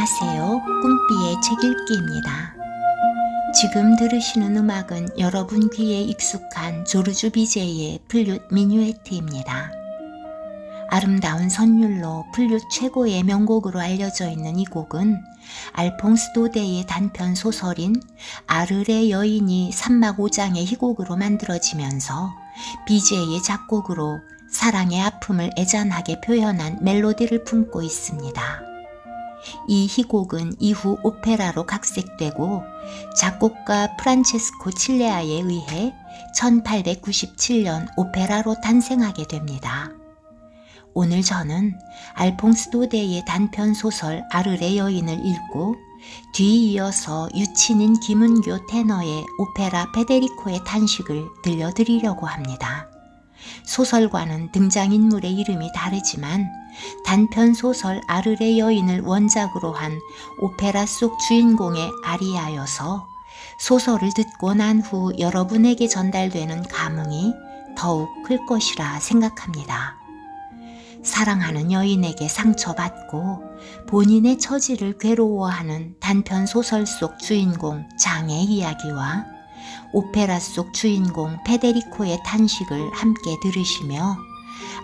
안녕하세요. 꿈비의 책읽기입니다. 지금 들으시는 음악은 여러분 귀에 익숙한 조르주 비제이의 플룻 미뉴에트입니다. 아름다운 선율로 플룻 최고의 명곡으로 알려져 있는 이 곡은 알퐁스 도데의 단편 소설인 아르레 여인이 산막 5장의 희곡으로 만들어지면서 비제이의 작곡으로 사랑의 아픔을 애잔하게 표현한 멜로디를 품고 있습니다. 이 희곡은 이후 오페라로 각색되고 작곡가 프란체스코 칠레아에 의해 1897년 오페라로 탄생하게 됩니다. 오늘 저는 알퐁스 도데의 단편 소설 아르레 여인을 읽고 뒤이어서 유친인 김은교 테너의 오페라 페데리코의 탄식을 들려드리려고 합니다. 소설과는 등장인물의 이름이 다르지만 단편 소설 아르레 여인을 원작으로 한 오페라 속 주인공의 아리아여서 소설을 듣고 난 후 여러분에게 전달되는 감흥이 더욱 클 것이라 생각합니다. 사랑하는 여인에게 상처받고 본인의 처지를 괴로워하는 단편 소설 속 주인공 장의 이야기와 오페라 속 주인공 페데리코의 탄식을 함께 들으시며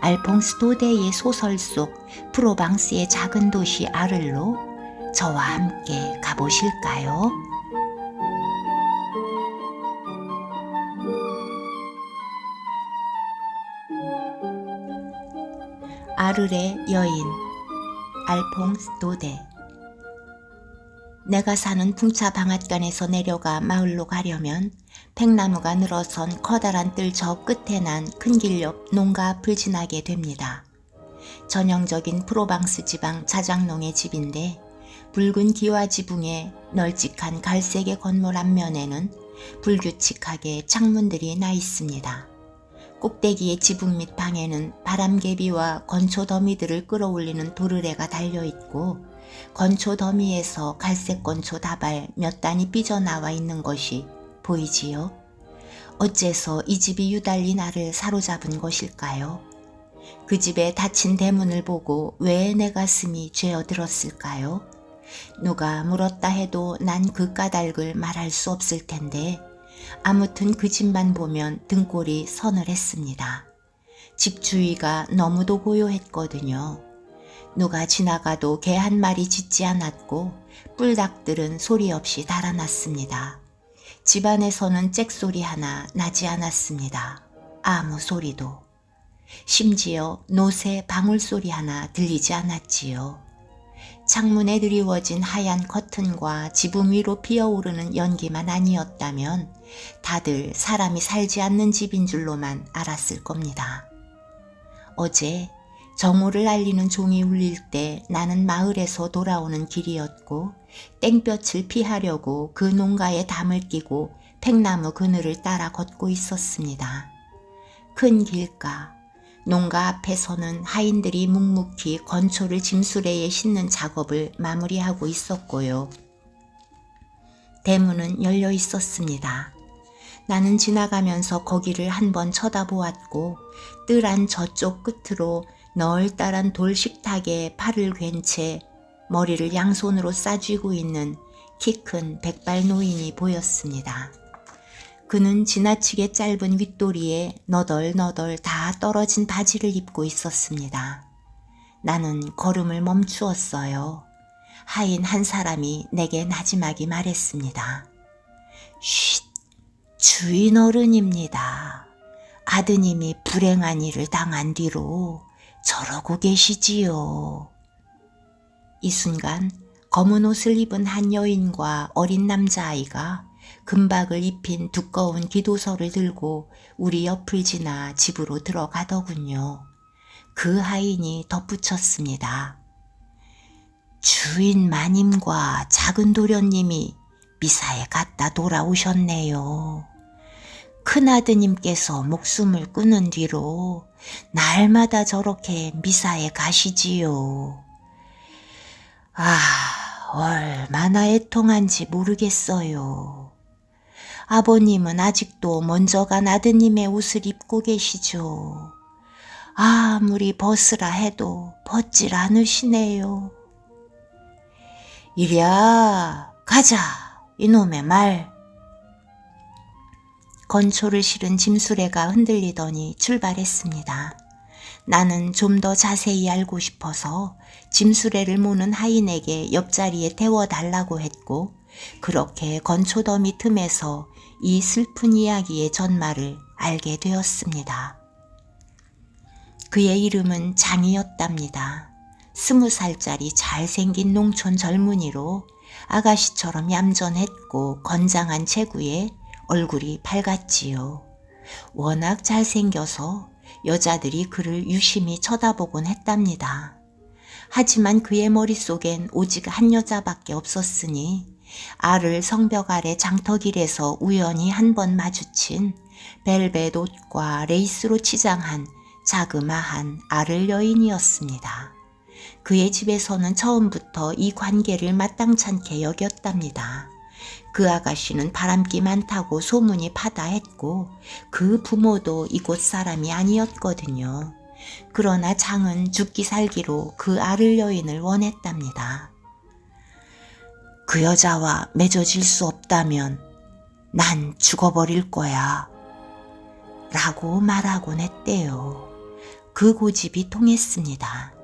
알퐁스 도데의 소설 속 프로방스의 작은 도시 아를로 저와 함께 가보실까요? 아르레 여인, 알퐁스 도데. 내가 사는 풍차 방앗간에서 내려가 마을로 가려면 팽나무가 늘어선 커다란 뜰 저 끝에 난 큰 길 옆 농가 앞을 지나게 됩니다. 전형적인 프로방스 지방 자작농의 집인데 붉은 기와 지붕에 널찍한 갈색의 건물 앞면에는 불규칙하게 창문들이 나 있습니다. 꼭대기의 지붕 밑 방에는 바람개비와 건초 더미들을 끌어올리는 도르래가 달려있고 건초 더미에서 갈색 건초 다발 몇 단이 삐져나와 있는 것이 보이지요? 어째서 이 집이 유달리 나를 사로잡은 것일까요? 그 집의 닫힌 대문을 보고 왜 내 가슴이 죄어들었을까요? 누가 물었다 해도 난 그 까닭을 말할 수 없을 텐데 아무튼 그 집만 보면 등골이 서늘했습니다. 집 주위가 너무도 고요했거든요. 누가 지나가도 개 한 마리 짖지 않았고 뿔닭들은 소리 없이 달아났습니다. 집안에서는 짹소리 하나 나지 않았습니다. 아무 소리도. 심지어 노새 방울소리 하나 들리지 않았지요. 창문에 드리워진 하얀 커튼과 지붕 위로 피어오르는 연기만 아니었다면 다들 사람이 살지 않는 집인 줄로만 알았을 겁니다. 어제 정오를 알리는 종이 울릴 때 나는 마을에서 돌아오는 길이었고 땡볕을 피하려고 그 농가에 담을 끼고 팽나무 그늘을 따라 걷고 있었습니다. 큰 길가, 농가 앞에서는 하인들이 묵묵히 건초를 짐수레에 싣는 작업을 마무리하고 있었고요. 대문은 열려 있었습니다. 나는 지나가면서 거기를 한번 쳐다보았고 뜰 안 저쪽 끝으로 널따란 돌 식탁에 팔을 괜 채 머리를 양손으로 싸쥐고 있는 키 큰 백발 노인이 보였습니다. 그는 지나치게 짧은 윗도리에 너덜너덜 다 떨어진 바지를 입고 있었습니다. 나는 걸음을 멈추었어요. 하인 한 사람이 내게 나지막이 말했습니다. 쉿, 주인 어른입니다. 아드님이 불행한 일을 당한 뒤로 저러고 계시지요. 이 순간 검은 옷을 입은 한 여인과 어린 남자아이가 금박을 입힌 두꺼운 기도서를 들고 우리 옆을 지나 집으로 들어가더군요. 그 하인이 덧붙였습니다. 주인 마님과 작은 도련님이 미사에 갔다 돌아오셨네요. 큰아드님께서 목숨을 끊은 뒤로 날마다 저렇게 미사에 가시지요. 얼마나 애통한지 모르겠어요. 아버님은 아직도 먼저 간 아드님의 옷을 입고 계시죠. 아무리 벗으라 해도 벗질 않으시네요. 이랴 가자 이놈의 말. 건초를 실은 짐수레가 흔들리더니 출발했습니다. 나는 좀 더 자세히 알고 싶어서 짐수레를 모는 하인에게 옆자리에 태워달라고 했고 그렇게 건초더미 틈에서 이 슬픈 이야기의 전말을 알게 되었습니다. 그의 이름은 장이었답니다. 20살짜리 잘생긴 농촌 젊은이로 아가씨처럼 얌전했고 건장한 체구에 얼굴이 밝았지요. 워낙 잘생겨서 여자들이 그를 유심히 쳐다보곤 했답니다. 하지만 그의 머릿속엔 오직 한 여자밖에 없었으니 알을 성벽 아래 장터길에서 우연히 한 번 마주친 벨벳 옷과 레이스로 치장한 자그마한 아를 여인이었습니다. 그의 집에서는 처음부터 이 관계를 마땅찮게 여겼답니다. 그 아가씨는 바람기 많다고 소문이 파다했고 그 부모도 이곳 사람이 아니었거든요. 그러나 장은 죽기 살기로 그 아를 여인을 원했답니다. 그 여자와 맺어질 수 없다면 난 죽어버릴 거야 라고 말하곤 했대요. 그 고집이 통했습니다.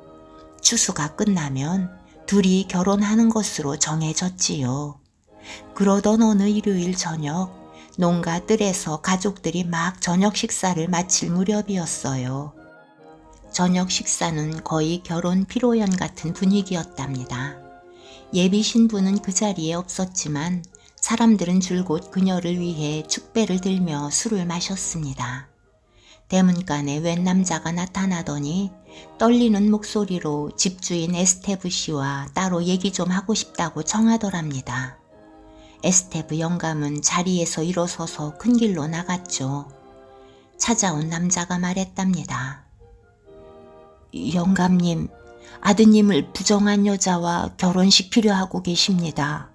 추수가 끝나면 둘이 결혼하는 것으로 정해졌지요. 그러던 어느 일요일 저녁 농가 뜰에서 가족들이 막 저녁 식사를 마칠 무렵이었어요. 저녁 식사는 거의 결혼 피로연 같은 분위기였답니다. 예비 신부는 그 자리에 없었지만 사람들은 줄곧 그녀를 위해 축배를 들며 술을 마셨습니다. 대문간에 웬 남자가 나타나더니 떨리는 목소리로 집주인 에스테브 씨와 따로 얘기 좀 하고 싶다고 청하더랍니다. 에스테브 영감은 자리에서 일어서서 큰 길로 나갔죠. 찾아온 남자가 말했답니다. 영감님, 아드님을 부정한 여자와 결혼시키려 하고 계십니다.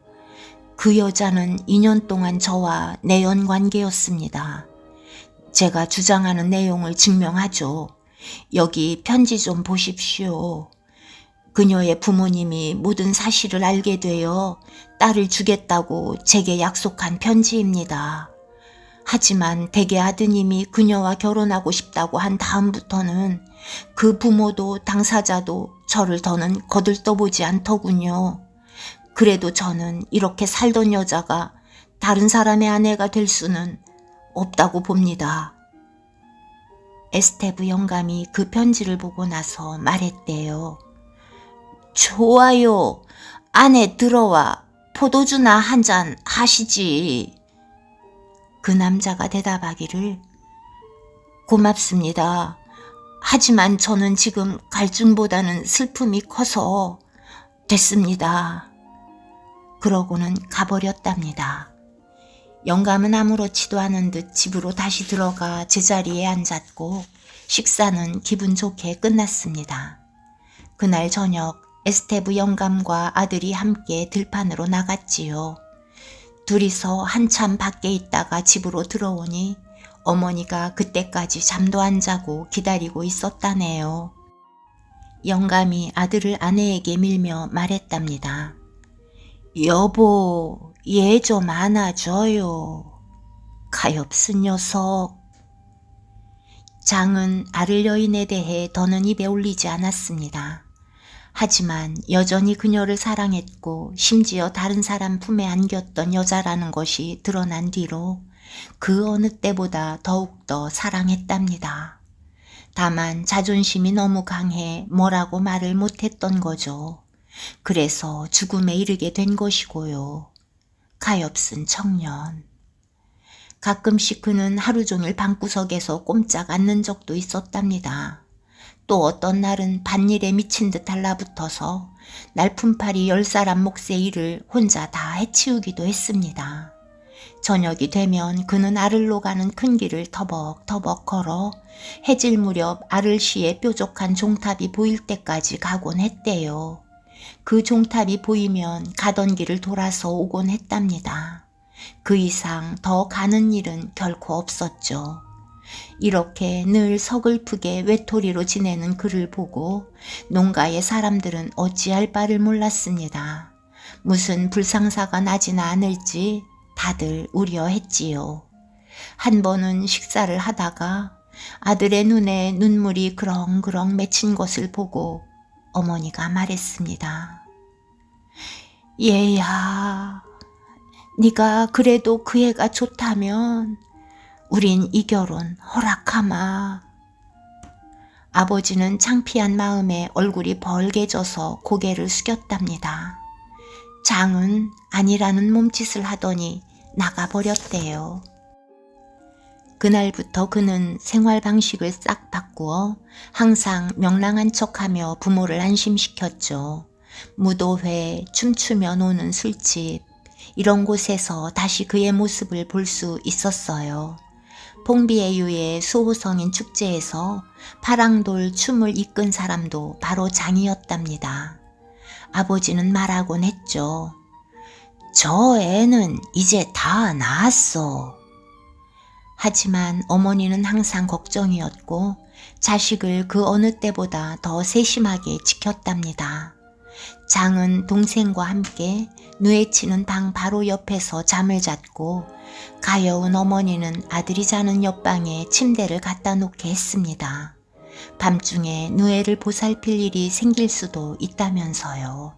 그 여자는 2년 동안 저와 내연 관계였습니다. 제가 주장하는 내용을 증명하죠. 여기 편지 좀 보십시오. 그녀의 부모님이 모든 사실을 알게 되어 딸을 주겠다고 제게 약속한 편지입니다. 하지만 대개 아드님이 그녀와 결혼하고 싶다고 한 다음부터는 그 부모도 당사자도 저를 더는 거들떠보지 않더군요. 그래도 저는 이렇게 살던 여자가 다른 사람의 아내가 될 수는 없다고 봅니다. 에스테브 영감이 그 편지를 보고 나서 말했대요. 좋아요. 안에 들어와 포도주나 한 잔 하시지. 그 남자가 대답하기를 고맙습니다. 하지만 저는 지금 갈증보다는 슬픔이 커서 됐습니다. 그러고는 가버렸답니다. 영감은 아무렇지도 않은 듯 집으로 다시 들어가 제자리에 앉았고 식사는 기분 좋게 끝났습니다. 그날 저녁 에스테브 영감과 아들이 함께 들판으로 나갔지요. 둘이서 한참 밖에 있다가 집으로 들어오니 어머니가 그때까지 잠도 안 자고 기다리고 있었다네요. 영감이 아들을 아내에게 밀며 말했답니다. 여보, 얘 좀 안아줘요. 가엾은 녀석. 장은 아를 여인에 대해 더는 입에 올리지 않았습니다. 하지만 여전히 그녀를 사랑했고 심지어 다른 사람 품에 안겼던 여자라는 것이 드러난 뒤로 그 어느 때보다 더욱더 사랑했답니다. 다만 자존심이 너무 강해 뭐라고 말을 못했던 거죠. 그래서 죽음에 이르게 된 것이고요. 가엾은 청년. 가끔씩 그는 하루 종일 방구석에서 꼼짝 않는 적도 있었답니다. 또 어떤 날은 밭일에 미친 듯 달라붙어서 날품팔이 10사람 몫의 일을 혼자 다 해치우기도 했습니다. 저녁이 되면 그는 아를로 가는 큰 길을 터벅터벅 걸어 해질 무렵 아를시의 뾰족한 종탑이 보일 때까지 가곤 했대요. 그 종탑이 보이면 가던 길을 돌아서 오곤 했답니다. 그 이상 더 가는 일은 결코 없었죠. 이렇게 늘 서글프게 외톨이로 지내는 그를 보고 농가의 사람들은 어찌할 바를 몰랐습니다. 무슨 불상사가 나지는 않을지 다들 우려했지요. 한 번은 식사를 하다가 아들의 눈에 눈물이 그렁그렁 맺힌 것을 보고 어머니가 말했습니다. 얘야, 네가 그래도 그 애가 좋다면 우린 이 결혼 허락하마. 아버지는 창피한 마음에 얼굴이 벌개져서 고개를 숙였답니다. 장은 아니라는 몸짓을 하더니 나가버렸대요. 그날부터 그는 생활 방식을 싹 바꾸어 항상 명랑한 척하며 부모를 안심시켰죠. 무도회, 춤추며 노는 술집, 이런 곳에서 다시 그의 모습을 볼 수 있었어요. 봉비에유의 수호성인 축제에서 파랑돌 춤을 이끈 사람도 바로 장이었답니다. 아버지는 말하곤 했죠. 저 애는 이제 다 나았어. 하지만 어머니는 항상 걱정이었고 자식을 그 어느 때보다 더 세심하게 지켰답니다. 장은 동생과 함께 누에치는 방 바로 옆에서 잠을 잤고 가여운 어머니는 아들이 자는 옆방에 침대를 갖다 놓게 했습니다. 밤중에 누에를 보살필 일이 생길 수도 있다면서요.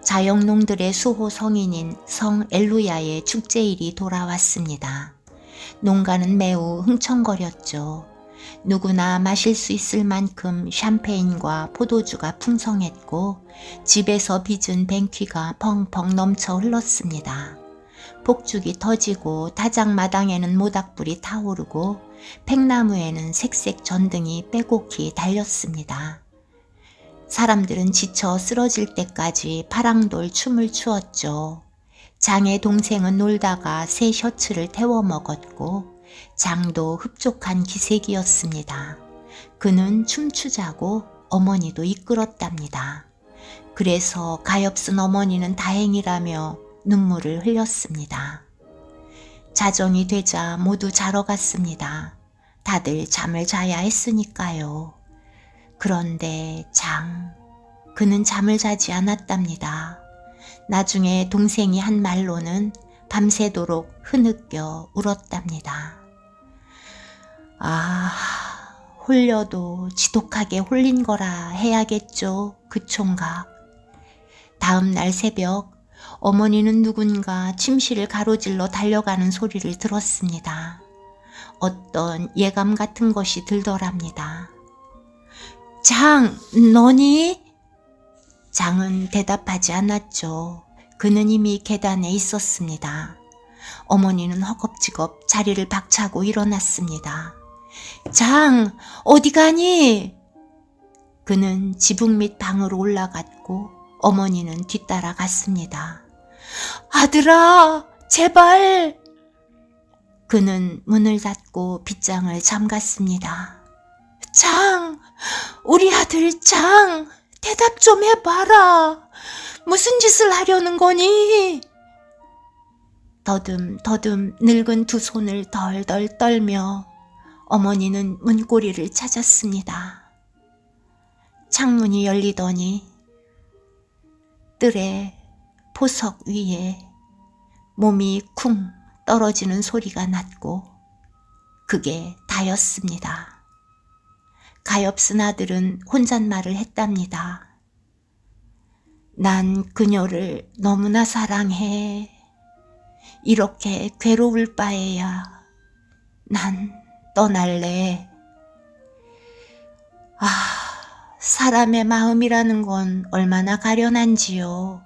자영농들의 수호 성인인 성 엘루야의 축제일이 돌아왔습니다. 농가는 매우 흥청거렸죠. 누구나 마실 수 있을 만큼 샴페인과 포도주가 풍성했고 집에서 빚은 뱅퀴가 펑펑 넘쳐 흘렀습니다. 폭죽이 터지고 다장마당에는 모닥불이 타오르고 팽나무에는 색색 전등이 빼곡히 달렸습니다. 사람들은 지쳐 쓰러질 때까지 파랑돌 춤을 추었죠. 장의 동생은 놀다가 새 셔츠를 태워 먹었고 장도 흡족한 기색이었습니다. 그는 춤추자고 어머니도 이끌었답니다. 그래서 가엾은 어머니는 다행이라며 눈물을 흘렸습니다. 자정이 되자 모두 자러 갔습니다. 다들 잠을 자야 했으니까요. 그런데 그는 잠을 자지 않았답니다. 나중에 동생이 한 말로는 밤새도록 흐느껴 울었답니다. 아, 홀려도 지독하게 홀린 거라 해야겠죠, 그 총각. 다음 날 새벽 어머니는 누군가 침실을 가로질러 달려가는 소리를 들었습니다. 어떤 예감 같은 것이 들더랍니다. 장, 너니? 장은 대답하지 않았죠. 그는 이미 계단에 있었습니다. 어머니는 허겁지겁 자리를 박차고 일어났습니다. 장, 어디 가니? 그는 지붕 밑 방으로 올라갔고 어머니는 뒤따라 갔습니다. 아들아, 제발! 그는 문을 닫고 빗장을 잠갔습니다. 장, 우리 아들 장, 대답 좀 해봐라. 무슨 짓을 하려는 거니? 더듬더듬 늙은 두 손을 덜덜 떨며 어머니는 문고리를 찾았습니다. 창문이 열리더니 뜰에 보석 위에 몸이 쿵 떨어지는 소리가 났고 그게 다였습니다. 가엾은 아들은 혼잣말을 했답니다. 난 그녀를 너무나 사랑해. 이렇게 괴로울 바에야 난 떠날래. 아, 사람의 마음이라는 건 얼마나 가련한지요.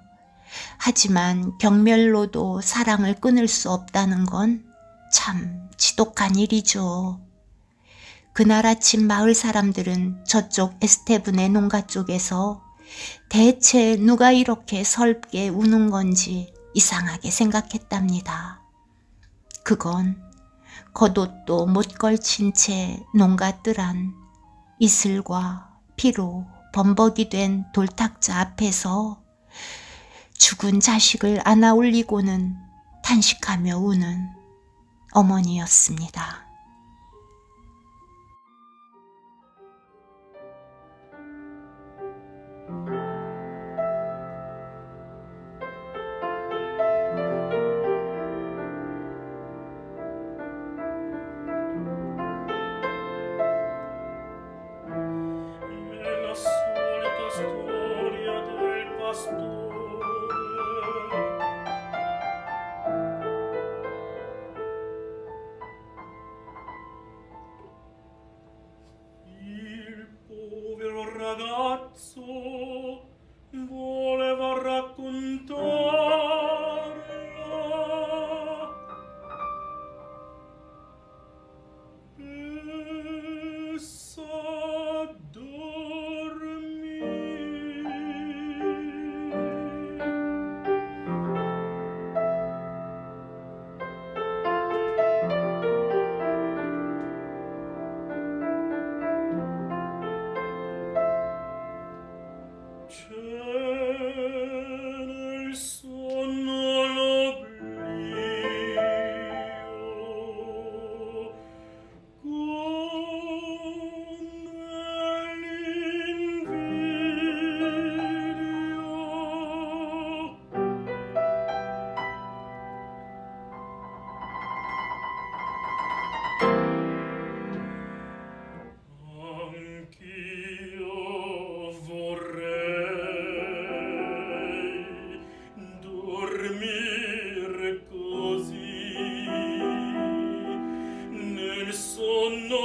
하지만 경멸로도 사랑을 끊을 수 없다는 건 참 지독한 일이죠. 그날 아침 마을 사람들은 저쪽 에스테븐의 농가 쪽에서 대체 누가 이렇게 설게 우는 건지 이상하게 생각했답니다. 그건 겉옷도 못 걸친 채 농가 뜰 안 이슬과 피로 범벅이 된 돌탁자 앞에서 죽은 자식을 안아 올리고는 탄식하며 우는 어머니였습니다. il sonno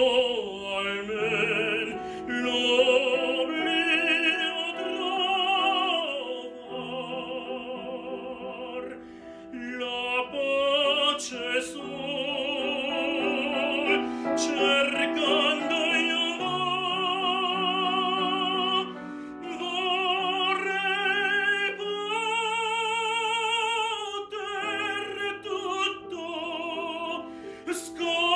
almen l'oblio trovar, la pace sol cercando io vorrei poter tutto scordar.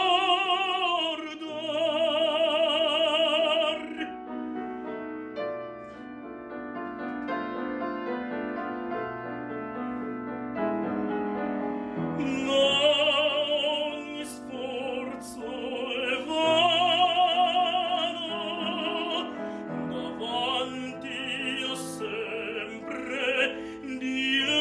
Ma ogni sforzo è vano, davanti io sempre di lei.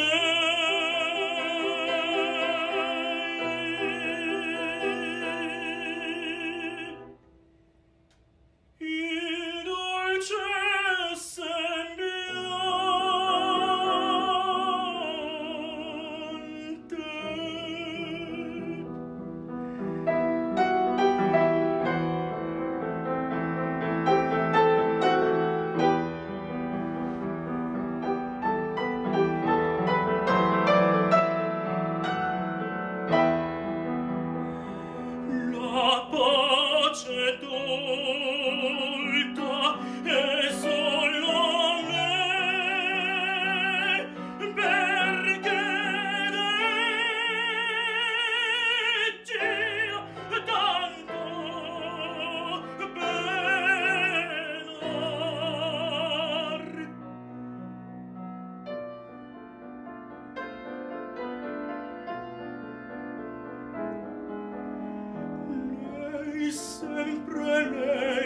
Il dolce sembiante. La pace tolta è solo a me, perché leggi tanto penar. Lei sempre lei